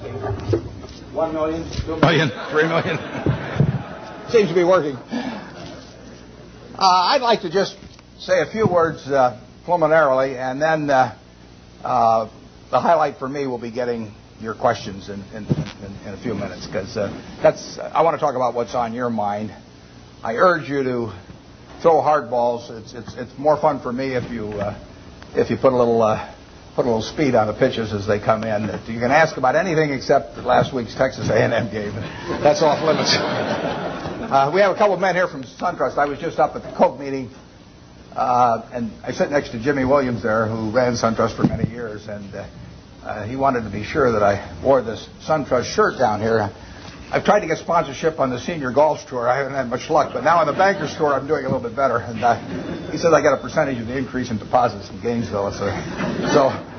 Testing. 1 million, 2 million, 3 million. Seems to be working. I'd like to just say a few words preliminarily, and then the highlight for me will be getting your questions in a few minutes, because I want to talk about what's on your mind. I urge you to throw hard balls. It's more fun for me if you put a little speed on the pitches as they come in. You can ask about anything except last week's Texas A&M game. That's off limits. We have a couple of men here from SunTrust. I was just up at the Coke meeting, and I sit next to Jimmy Williams there, who ran SunTrust for many years, and he wanted to be sure that I wore this SunTrust shirt down here. I've tried to get sponsorship on the Senior Golf Tour. I haven't had much luck, but now on the Bankers Tour, I'm doing a little bit better. And he says I get a percentage of the increase in deposits in Gainesville. So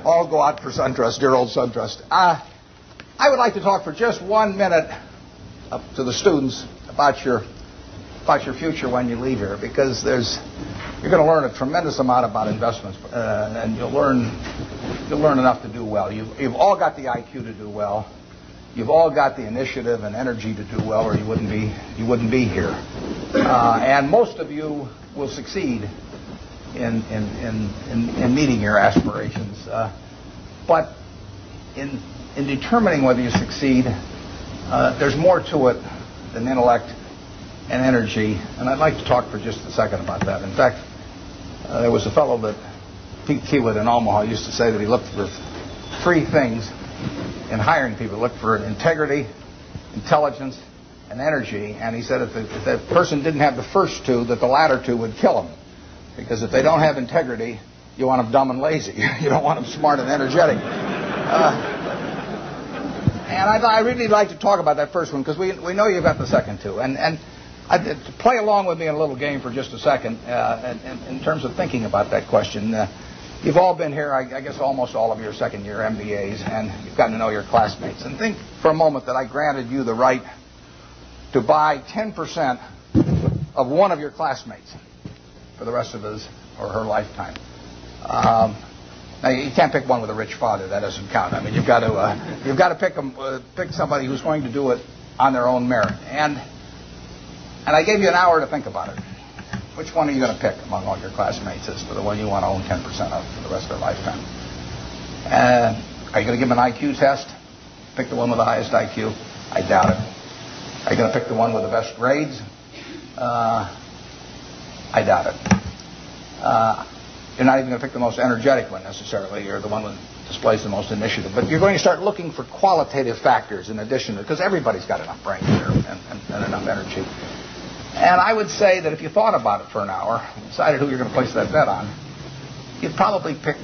I'll go out for SunTrust, dear old SunTrust. I would like to talk for just 1 minute up to the students about your future when you leave here, because you're going to learn a tremendous amount about investments, and you'll learn enough to do well. You've all got the IQ to do well. You've all got the initiative and energy to do well, or you wouldn't be here. And most of you will succeed in meeting your aspirations. But in determining whether you succeed, there's more to it than intellect and energy. And I'd like to talk for just a second about that. In fact, there was a fellow that Pete Kiewit in Omaha used to say that he looked for 3 things in hiring people. Look for integrity, intelligence, and energy. And he said if the person didn't have the first 2, that the latter 2 would kill them. Because if they don't have integrity, you want them dumb and lazy. You don't want them smart and energetic. And I'd really like to talk about that first one, because we know you've got the second 2. And to play along with me in a little game for just a second, in terms of thinking about that question. You've all been here, I guess almost all of your second-year MBAs, and you've gotten to know your classmates. And think for a moment that I granted you the right to buy 10% of one of your classmates for the rest of his or her lifetime. Now you can't pick one with a rich father; that doesn't count. I mean, you've got to pick somebody who's going to do it on their own merit. And I gave you an hour to think about it. Which one are you going to pick among all your classmates as for the one you want to own 10% of for the rest of their lifetime? Are you going to give them an IQ test? Pick the one with the highest IQ? I doubt it. Are you going to pick the one with the best grades? I doubt it. You're not even going to pick the most energetic one necessarily, or the one that displays the most initiative. But you're going to start looking for qualitative factors in addition to, because everybody's got enough brain here and enough energy. And I would say that if you thought about it for an hour and decided who you're going to place that bet on, you'd probably pick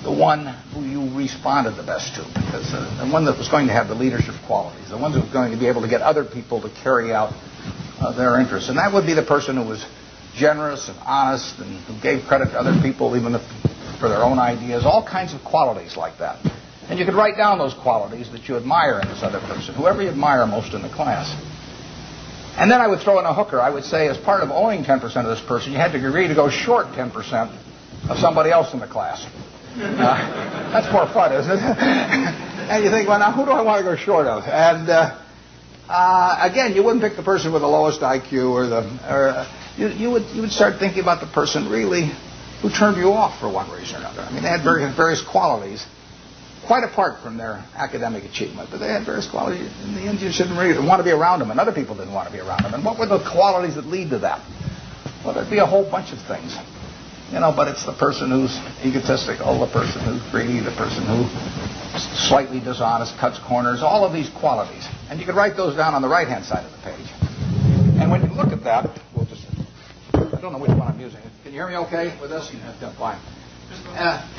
the one who you responded the best to, because the one that was going to have the leadership qualities, the one that was going to be able to get other people to carry out their interests. And that would be the person who was generous and honest and who gave credit to other people even for their own ideas, all kinds of qualities like that. And you could write down those qualities that you admire in this other person, whoever you admire most in the class. And then I would throw in a hooker. I would say as part of owning 10% of this person, you had to agree to go short 10% of somebody else in the class. That's more fun, isn't it? And you think, well, now who do I want to go short of? And again, you wouldn't pick the person with the lowest IQ you would start thinking about the person really who turned you off for one reason or another. I mean, they had various qualities, quite apart from their academic achievement, but they had various qualities. In the end, you shouldn't really want to be around them, and other people didn't want to be around them. And what were the qualities that lead to that? Well, there'd be a whole bunch of things. But it's the person who's egotistical, the person who's greedy, the person who's slightly dishonest, cuts corners, all of these qualities. And you could write those down on the right-hand side of the page. And when you look at that, I don't know which one I'm using. Can you hear me okay with this? Yeah, fine.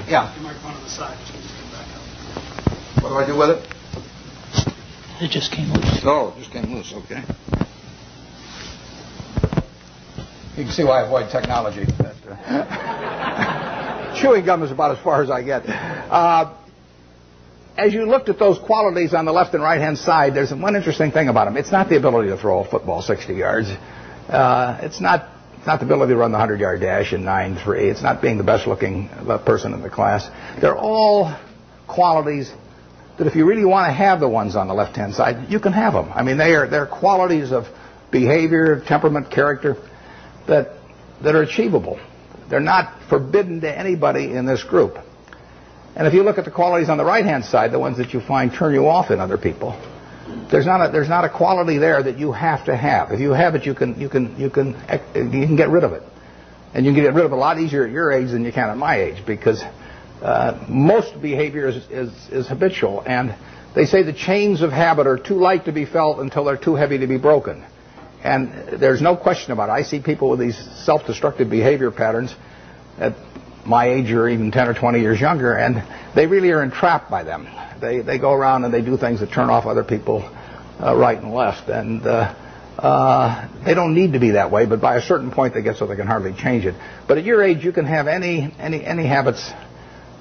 Yeah. Your microphone on the side. Just come back up. What do I do with it? It just came loose. Oh, it just came loose. Okay. You can see why I avoid technology. Chewing gum is about as far as I get. As you looked at those qualities on the left and right-hand side, there's one interesting thing about them. It's not the ability to throw a football 60 yards. It's not the ability to run the 100-yard dash in 9.3. It's not being the best-looking person in the class. They're all qualities that if you really want to have the ones on the left-hand side, you can have them. I mean, they're qualities of behavior, temperament, character that are achievable. They're not forbidden to anybody in this group. And if you look at the qualities on the right-hand side, the ones that you find turn you off in other people, there's not a quality there that you have to have. If you have it, you can get rid of it, and you can get rid of it a lot easier at your age than you can at my age, because most behavior is habitual, and they say the chains of habit are too light to be felt until they're too heavy to be broken. And there's no question about it. I see people with these self-destructive behavior patterns at my age or even 10 or 20 years younger, and they really are entrapped by them. They go around and they do things that turn off other people right and left, and they don't need to be that way, but by a certain point they get so they can hardly change it. But at your age, you can have any habits,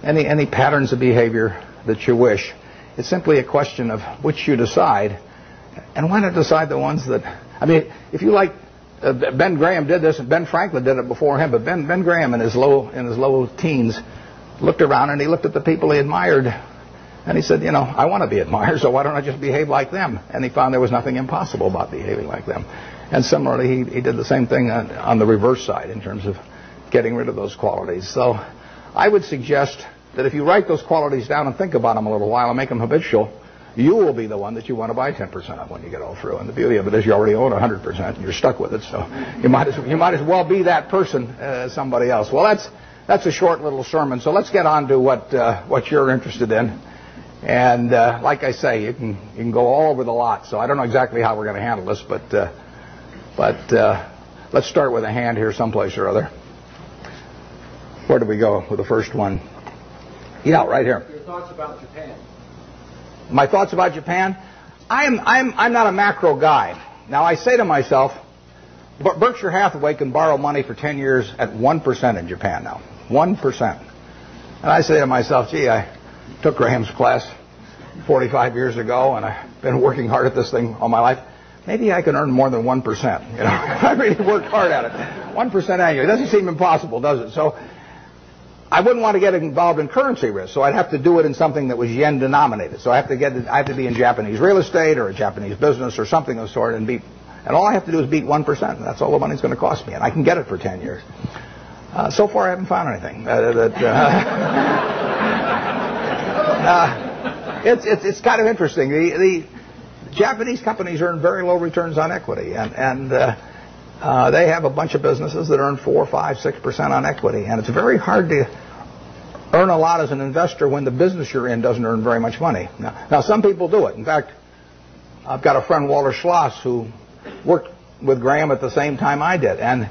any patterns of behavior that you wish. It's simply a question of which you decide, and why not decide the ones that, I mean, if you like, Ben Graham did this, and Ben Franklin did it before him, but Ben Graham in his low teens looked around and he looked at the people he admired, and he said, I want to be admired, so why don't I just behave like them? And he found there was nothing impossible about behaving like them. And similarly, he did the same thing on the reverse side in terms of getting rid of those qualities. So I would suggest that if you write those qualities down and think about them a little while and make them habitual, you will be the one that you want to buy 10% of when you get all through. And the beauty of it is you already own 100%. You're stuck with it, so you might as well be that person as somebody else. Well, that's a short little sermon. So let's get on to what you're interested in. And like I say, you can go all over the lot. So I don't know exactly how we're going to handle this, but let's start with a hand here someplace or other. Where do we go with the first one? Yeah, right here. Your thoughts about Japan. My thoughts about Japan? I'm not a macro guy. Now, I say to myself, Berkshire Hathaway can borrow money for 10 years at 1% in Japan now. 1%. And I say to myself, gee, I took Graham's class 45 years ago, and I've been working hard at this thing all my life. Maybe I can earn more than 1%. I really worked hard at it. 1% annually. It doesn't seem impossible, does it? So I wouldn't want to get involved in currency risk, so I'd have to do it in something that was yen denominated. So I have to be in Japanese real estate or a Japanese business or something of the sort, and all I have to do is beat 1%. And that's all the money's going to cost me, and I can get it for 10 years. So far, I haven't found anything. It's kind of interesting. The Japanese companies earn very low returns on equity, and they have a bunch of businesses that earn 4, 5, 6% on equity, and it's very hard to earn a lot as an investor when the business you're in doesn't earn very much money. Now some people do it. In fact, I've got a friend, Walter Schloss, who worked with Graham at the same time I did, and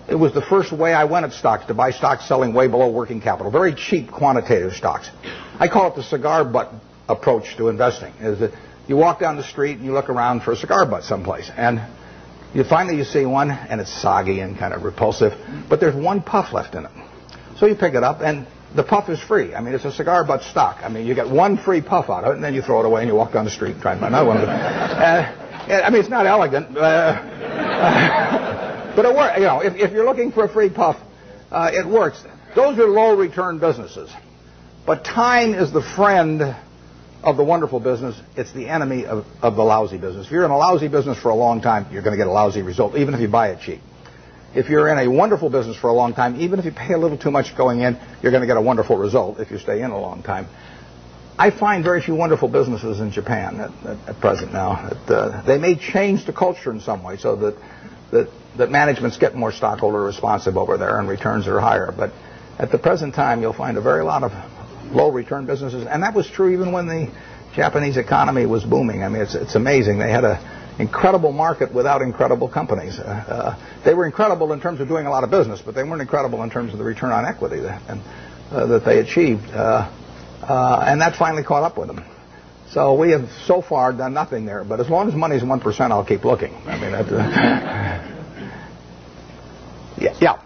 it was the first way I went at stocks, to buy stocks selling way below working capital, very cheap quantitative stocks. I call it the cigar butt approach to investing. Is that you walk down the street and you look around for a cigar butt someplace, and you see one, and it's soggy and kind of repulsive, but there's one puff left in it. So you pick it up, and the puff is free. I mean, it's a cigar butt stock. I mean, you get one free puff out of it, and then you throw it away and you walk down the street and try and find another one. I mean, it's not elegant, but it works. If you're looking for a free puff, it works. Those are low return businesses. But time is the friend of the wonderful business. It's the enemy of the lousy business. If you're in a lousy business for a long time, you're going to get a lousy result, even if you buy it cheap. If you're in a wonderful business for a long time, even if you pay a little too much going in, you're going to get a wonderful result if you stay in a long time. I find very few wonderful businesses in Japan at present now. They may change the culture in some way so that managements get more stockholder responsive over there and returns are higher. But at the present time, you'll find a very lot of low return businesses, and that was true even when the Japanese economy was booming. I mean, it's amazing. They had an incredible market without incredible companies. They were incredible in terms of doing a lot of business, but they weren't incredible in terms of the return on equity that they achieved. And that finally caught up with them. So we have so far done nothing there, but as long as money's 1%, I'll keep looking. I mean, yeah.